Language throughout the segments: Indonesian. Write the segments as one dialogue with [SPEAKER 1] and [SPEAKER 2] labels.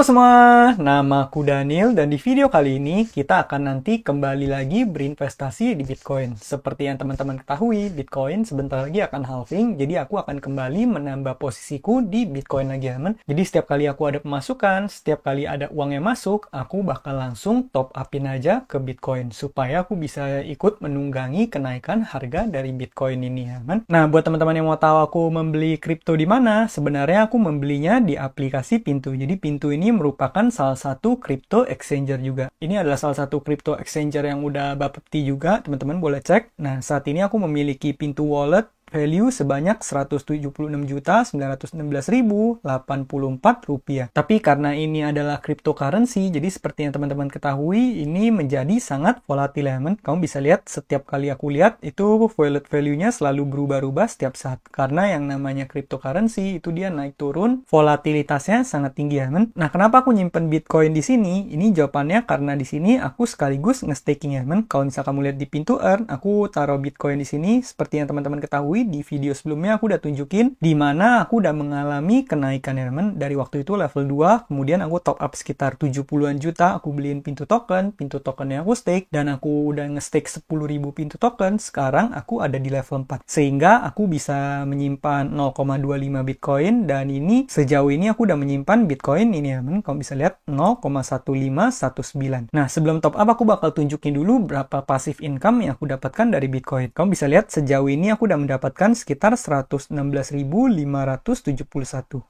[SPEAKER 1] semua, nama aku Daniel dan di video kali ini kita akan nanti kembali lagi berinvestasi di Bitcoin. Seperti yang teman-teman ketahui, Bitcoin sebentar lagi akan halving, jadi aku akan kembali menambah posisiku di Bitcoin lagi, teman. Jadi setiap kali aku ada pemasukan, setiap kali ada uang yang masuk, aku bakal langsung top upin aja ke Bitcoin supaya aku bisa ikut menunggangi kenaikan harga dari Bitcoin ini, teman. Nah, buat teman-teman yang mau tahu aku membeli kripto di mana, sebenarnya aku membelinya di aplikasi Pintu. Jadi Pintu ini merupakan salah satu crypto exchanger juga. Ini adalah salah satu crypto exchanger yang udah bapepti juga, teman-teman boleh cek. Nah, saat ini aku memiliki Pintu Wallet value sebanyak Rp176.916.084. Tapi karena ini adalah cryptocurrency, jadi seperti yang teman-teman ketahui, ini menjadi sangat volatil, teman. Kamu bisa lihat setiap kali aku lihat itu wallet value-nya selalu berubah-ubah setiap saat. Karena yang namanya cryptocurrency itu dia naik turun, volatilitasnya sangat tinggi, teman. Nah, kenapa aku nyimpen Bitcoin di sini? Ini jawabannya karena di sini aku sekaligus nge-staking, teman. Kalau misal kamu lihat di Pintu Earn, aku taruh Bitcoin di sini seperti yang teman-teman ketahui. Di video sebelumnya aku udah tunjukin di mana aku udah mengalami kenaikan, teman. Dari waktu itu level 2, kemudian aku top up sekitar 70-an juta, aku beliin Pintu tokennya aku stake, dan aku udah nge-stake 10.000 Pintu token. Sekarang aku ada di level 4, sehingga aku bisa menyimpan 0,25 Bitcoin, dan ini sejauh ini aku udah menyimpan Bitcoin ini, teman. Kamu bisa lihat 0,1519. Nah, sebelum top up aku bakal tunjukin dulu berapa passive income yang aku dapatkan dari Bitcoin. Kamu bisa lihat sejauh ini aku udah mendapatkan sekitar 116.571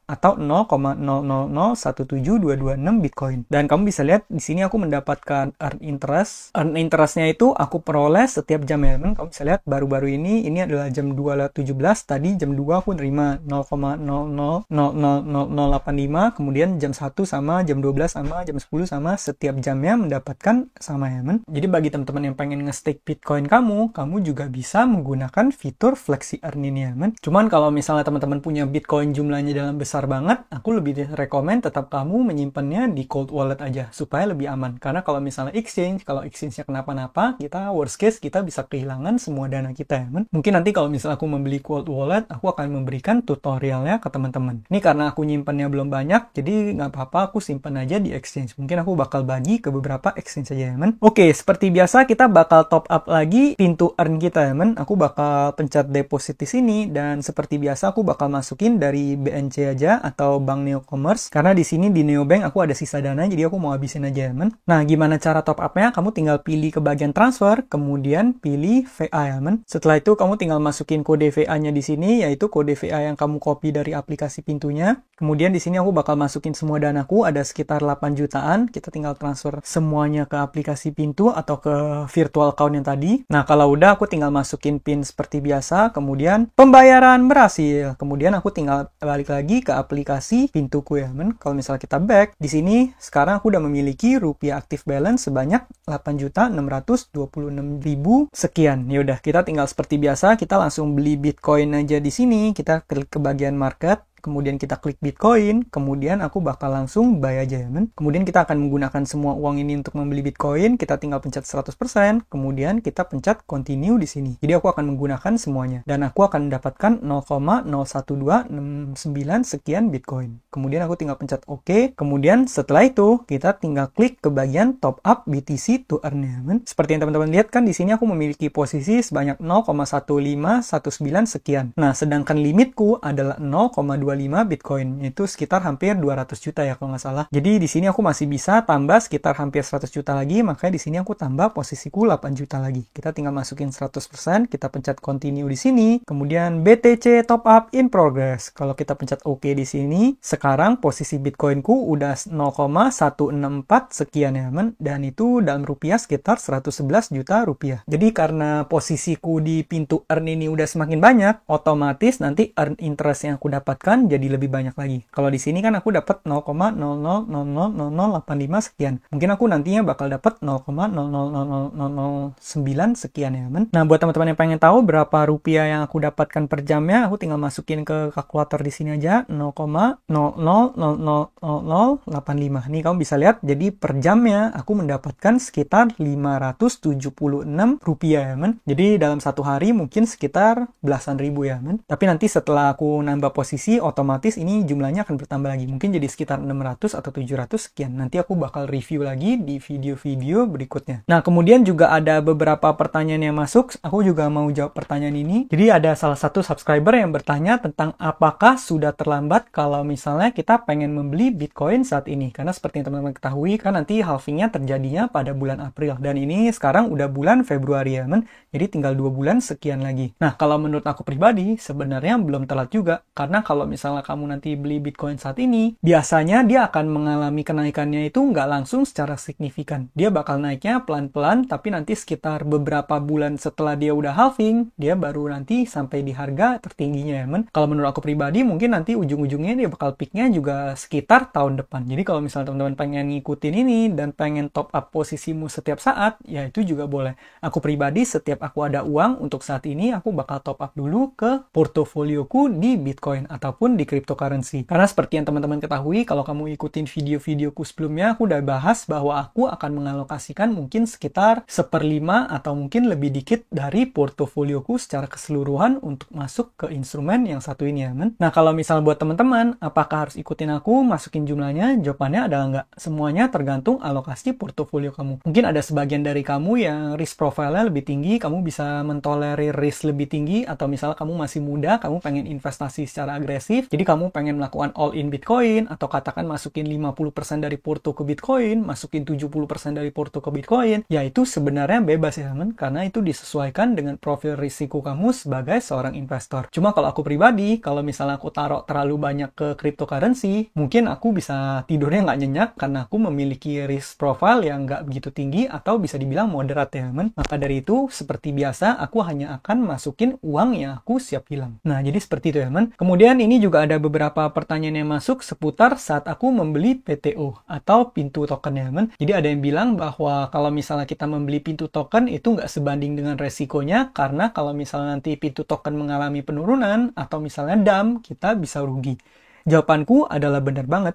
[SPEAKER 1] atau 0,00017226 Bitcoin. Dan kamu bisa lihat di sini aku mendapatkan earn interest. Earn interestnya itu aku peroleh setiap jam, teman. Kamu bisa lihat baru-baru ini adalah jam 2.17, tadi jam 2 aku nerima 0,00000085, kemudian jam 1 sama, jam 12 sama, jam 10 sama, setiap jamnya mendapatkan sama, teman. Jadi bagi teman-teman yang pengen nge-stake Bitcoin kamu juga bisa menggunakan fitur Flexi Earn ini, teman. Cuman kalau misalnya teman-teman punya Bitcoin jumlahnya dalam besar banget, aku lebih rekomen tetap kamu menyimpannya di cold wallet aja supaya lebih aman. Karena kalau misalnya kalau exchange-nya kenapa-napa, kita worst case kita bisa kehilangan semua dana kita, teman. Mungkin nanti kalau misalnya aku membeli cold wallet, aku akan memberikan tutorialnya ke teman-teman. Ini karena aku nyimpannya belum banyak, jadi nggak apa-apa aku simpan aja di exchange. Mungkin aku bakal bagi ke beberapa exchange aja, teman. Oke, seperti biasa kita bakal top up lagi Pintu Earn kita, teman. Aku bakal pencet deposit di sini, dan seperti biasa aku bakal masukin dari BNC aja atau Bank Neocommerce, karena di sini di Neobank aku ada sisa dana, jadi aku mau habisin aja, teman. Nah, gimana cara top up-nya? Kamu tinggal pilih ke bagian transfer, kemudian pilih VA, teman. Setelah itu kamu tinggal masukin kode VA-nya di sini, yaitu kode VA yang kamu copy dari aplikasi Pintunya. Kemudian di sini aku bakal masukin semua danaku, ada sekitar 8 jutaan. Kita tinggal transfer semuanya ke aplikasi Pintu atau ke virtual account yang tadi. Nah, kalau udah aku tinggal masukin PIN seperti biasa, kemudian pembayaran berhasil. Kemudian aku tinggal balik lagi ke aplikasi Pintuku, ya, teman. Kalau misalnya kita back, di sini sekarang aku udah memiliki rupiah active balance sebanyak 8.626.000 sekian. Ya udah, kita tinggal seperti biasa, kita langsung beli Bitcoin aja di sini. Kita klik ke bagian market, kemudian kita klik Bitcoin, kemudian aku bakal langsung buy aja, teman. Kemudian kita akan menggunakan semua uang ini untuk membeli Bitcoin. Kita tinggal pencet 100%, kemudian kita pencet continue di sini. Jadi aku akan menggunakan semuanya, dan aku akan mendapatkan 0,01269 sekian Bitcoin. Kemudian aku tinggal pencet OK. Kemudian setelah itu kita tinggal klik ke bagian top up BTC to earn, teman. Seperti yang teman-teman lihat kan di sini aku memiliki posisi sebanyak 0,1519 sekian. Nah, sedangkan limitku adalah 0,25 Bitcoin, itu sekitar hampir 200 juta ya kalau nggak salah. Jadi di sini aku masih bisa tambah sekitar hampir 100 juta lagi, makanya di sini aku tambah posisiku 8 juta lagi. Kita tinggal masukin 100%, kita pencet continue di sini, kemudian BTC top up in progress. Kalau kita pencet OK di sini, sekarang posisi Bitcoinku udah 0,164 sekian, ya, teman. Dan itu dalam rupiah sekitar 111 juta rupiah. Jadi karena posisiku di Pintu Earn ini udah semakin banyak, otomatis nanti earn interest yang aku dapatkan jadi lebih banyak lagi. Kalau di sini kan aku dapat 0,00000085 sekian. Mungkin aku nantinya bakal dapat 0,000009 sekian, ya, teman. Nah, buat teman-teman yang pengen tahu berapa rupiah yang aku dapatkan per jamnya, aku tinggal masukin ke kalkulator di sini aja 0,000085. Nih kamu bisa lihat, jadi per jamnya aku mendapatkan sekitar 576 rupiah, ya, teman. Jadi dalam satu hari mungkin sekitar belasan ribu, ya, teman. Tapi nanti setelah aku nambah posisi, otomatis ini jumlahnya akan bertambah lagi. Mungkin jadi sekitar 600 atau 700 sekian. Nanti aku bakal review lagi di video-video berikutnya. Nah, kemudian juga ada beberapa pertanyaan yang masuk. Aku juga mau jawab pertanyaan ini. Jadi ada salah satu subscriber yang bertanya tentang apakah sudah terlambat kalau misalnya kita pengen membeli Bitcoin saat ini. Karena seperti yang teman-teman ketahui kan nanti halvingnya terjadinya pada bulan April. Dan ini sekarang udah bulan Februari ya, men. Jadi tinggal 2 bulan sekian lagi. Nah, kalau menurut aku pribadi, sebenarnya belum telat juga. Karena kalau misalnya kamu nanti beli Bitcoin saat ini, biasanya dia akan mengalami kenaikannya itu nggak langsung secara signifikan. Dia bakal naiknya pelan-pelan, tapi nanti sekitar beberapa bulan setelah dia udah halving, dia baru nanti sampai di harga tertingginya ya, men. Kalau menurut aku pribadi, mungkin nanti ujung-ujungnya dia bakal peaknya juga sekitar tahun depan. Jadi kalau misalnya teman-teman pengen ngikutin ini dan pengen top up posisimu setiap saat, ya itu juga boleh. Aku pribadi, setiap aku ada uang untuk saat ini, aku bakal top up dulu ke portofolioku di Bitcoin ataupun di cryptocurrency. Karena seperti yang teman-teman ketahui, kalau kamu ikutin video-videoku sebelumnya, aku udah bahas bahwa aku akan mengalokasikan mungkin sekitar 1/5 atau mungkin lebih dikit dari portofolioku secara keseluruhan untuk masuk ke instrumen yang satu ini ya, men. Nah, kalau misal buat teman-teman, apakah harus ikutin aku masukin jumlahnya? Jawabannya adalah enggak. Semuanya tergantung alokasi portofolio kamu. Mungkin ada sebagian dari kamu yang risk profile-nya lebih tinggi, kamu bisa mentolerir risk lebih tinggi, atau misalnya kamu masih muda, kamu pengen investasi secara agresif, jadi kamu pengen melakukan all-in Bitcoin, atau katakan masukin 50% dari porto ke Bitcoin, masukin 70% dari porto ke Bitcoin, ya itu sebenarnya bebas ya teman, karena itu disesuaikan dengan profil risiko kamu sebagai seorang investor. Cuma kalau aku pribadi, kalau misalnya aku taruh terlalu banyak ke cryptocurrency, mungkin aku bisa tidurnya nggak nyenyak, karena aku memiliki risk profile yang nggak begitu tinggi, atau bisa dibilang moderat ya teman. Maka dari itu, seperti biasa, aku hanya akan masukin uang yang aku siap hilang. Nah, jadi seperti itu ya teman. Kemudian ini juga ada beberapa pertanyaan yang masuk seputar saat aku membeli PTO atau pintu token ya teman. Jadi ada yang bilang bahwa kalau misalnya kita membeli pintu token itu nggak sebanding dengan resikonya, karena kalau misalnya nanti pintu token mengalami penurunan atau misalnya dump, kita bisa rugi. Jawabanku adalah benar banget.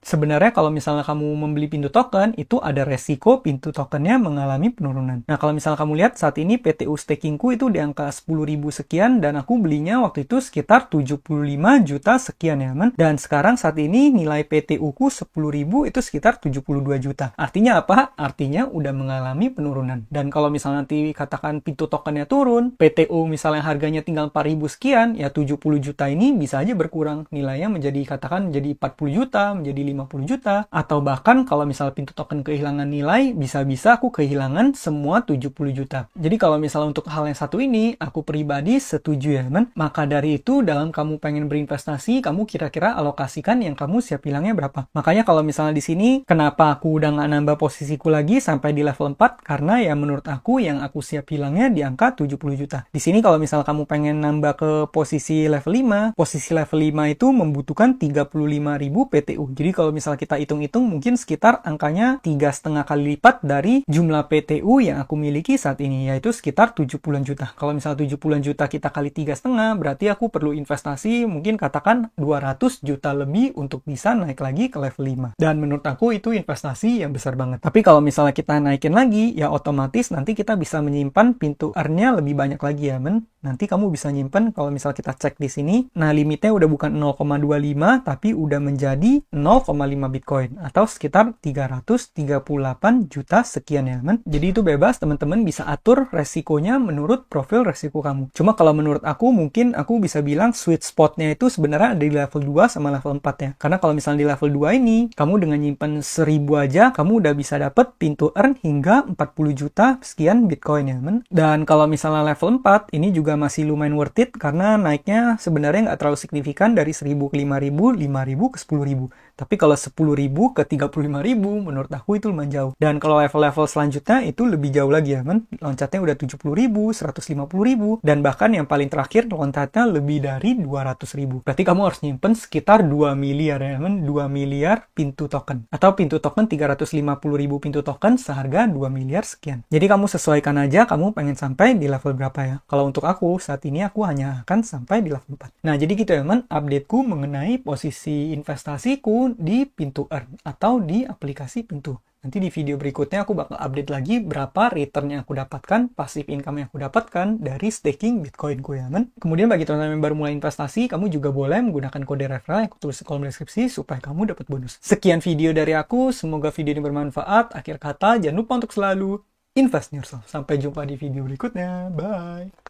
[SPEAKER 1] Sebenarnya kalau misalnya kamu membeli pintu token, itu ada resiko pintu tokennya mengalami penurunan. Nah, kalau misalnya kamu lihat saat ini PTU stakingku itu di angka 10.000 sekian, dan aku belinya waktu itu sekitar 75 juta sekian ya, men. Dan sekarang saat ini nilai PTU-ku 10.000 itu sekitar 72 juta. Artinya apa? Artinya udah mengalami penurunan. Dan kalau misalnya nanti katakan pintu tokennya turun, PTU misalnya harganya tinggal 4.000 sekian, ya 70 juta ini bisa aja berkurang. Nilainya menjadi katakan menjadi 40 juta, menjadi 50 juta, atau bahkan kalau misal pintu token kehilangan nilai, bisa-bisa aku kehilangan semua 70 juta. Jadi kalau misalnya untuk hal yang satu ini, aku pribadi setuju ya, men. Maka dari itu, dalam kamu pengen berinvestasi, kamu kira-kira alokasikan yang kamu siap hilangnya berapa. Makanya kalau misalnya di sini, kenapa aku udah nggak nambah posisiku lagi sampai di level 4, karena ya menurut aku yang aku siap hilangnya di angka 70 juta. Di sini kalau misalnya kamu pengen nambah ke posisi level 5, posisi level 5 itu membutuhkan 35.000 PTU. Jadi kalau misalnya kita hitung-hitung mungkin sekitar angkanya 3,5 kali lipat dari jumlah PTU yang aku miliki saat ini, yaitu sekitar 70-an juta. Kalau misalnya 70-an juta kita kali 3,5, berarti aku perlu investasi mungkin katakan 200 juta lebih untuk bisa naik lagi ke level 5. Dan menurut aku itu investasi yang besar banget. Tapi kalau misalnya kita naikin lagi, ya otomatis nanti kita bisa menyimpan pintu earn-nya lebih banyak lagi ya, men. Nanti kamu bisa nyimpan kalau misalnya kita cek di sini, nah limitnya udah bukan 0,25 tapi udah menjadi 0,5 Bitcoin atau sekitar 338 juta sekian ya, men. Jadi itu bebas, teman-teman bisa atur resikonya menurut profil resiko kamu. Cuma kalau menurut aku mungkin aku bisa bilang sweet spotnya itu sebenarnya ada di level 2 sama level 4 ya. Karena kalau misalnya di level 2 ini, kamu dengan nyimpan 1000 aja, kamu udah bisa dapat pintu earn hingga 40 juta sekian Bitcoin ya, men. Dan kalau misalnya level 4, ini juga masih lumayan worth it karena naiknya sebenarnya nggak terlalu signifikan dari 1000 ke 5000, 5000 ke 10.000. Tapi kalau 10.000 ke 35.000 menurut aku itu lumayan jauh. Dan kalau level-level selanjutnya itu lebih jauh lagi ya, men. Loncatnya udah 70.000, 150.000, dan bahkan yang paling terakhir loncatnya lebih dari 200.000. Berarti kamu harus nyimpen sekitar 2 miliar ya, men. 2 miliar pintu token. Atau pintu token 350.000 pintu token seharga 2 miliar sekian. Jadi kamu sesuaikan aja kamu pengen sampai di level berapa ya. Kalau untuk aku, saat ini aku hanya akan sampai di level 4. Nah, jadi gitu ya, men. Updateku mengenai posisi investasiku di Pintu Earn atau di aplikasi Pintu. Nanti di video berikutnya aku bakal update lagi berapa return yang aku dapatkan, passive income yang aku dapatkan dari staking Bitcoin ku ya men. Kemudian bagi teman-teman yang baru mulai investasi, kamu juga boleh menggunakan kode referral yang aku tulis di kolom deskripsi supaya kamu dapat bonus. Sekian video dari aku, semoga video ini bermanfaat. Akhir kata, jangan lupa untuk selalu invest in yourself. Sampai jumpa di video berikutnya. Bye.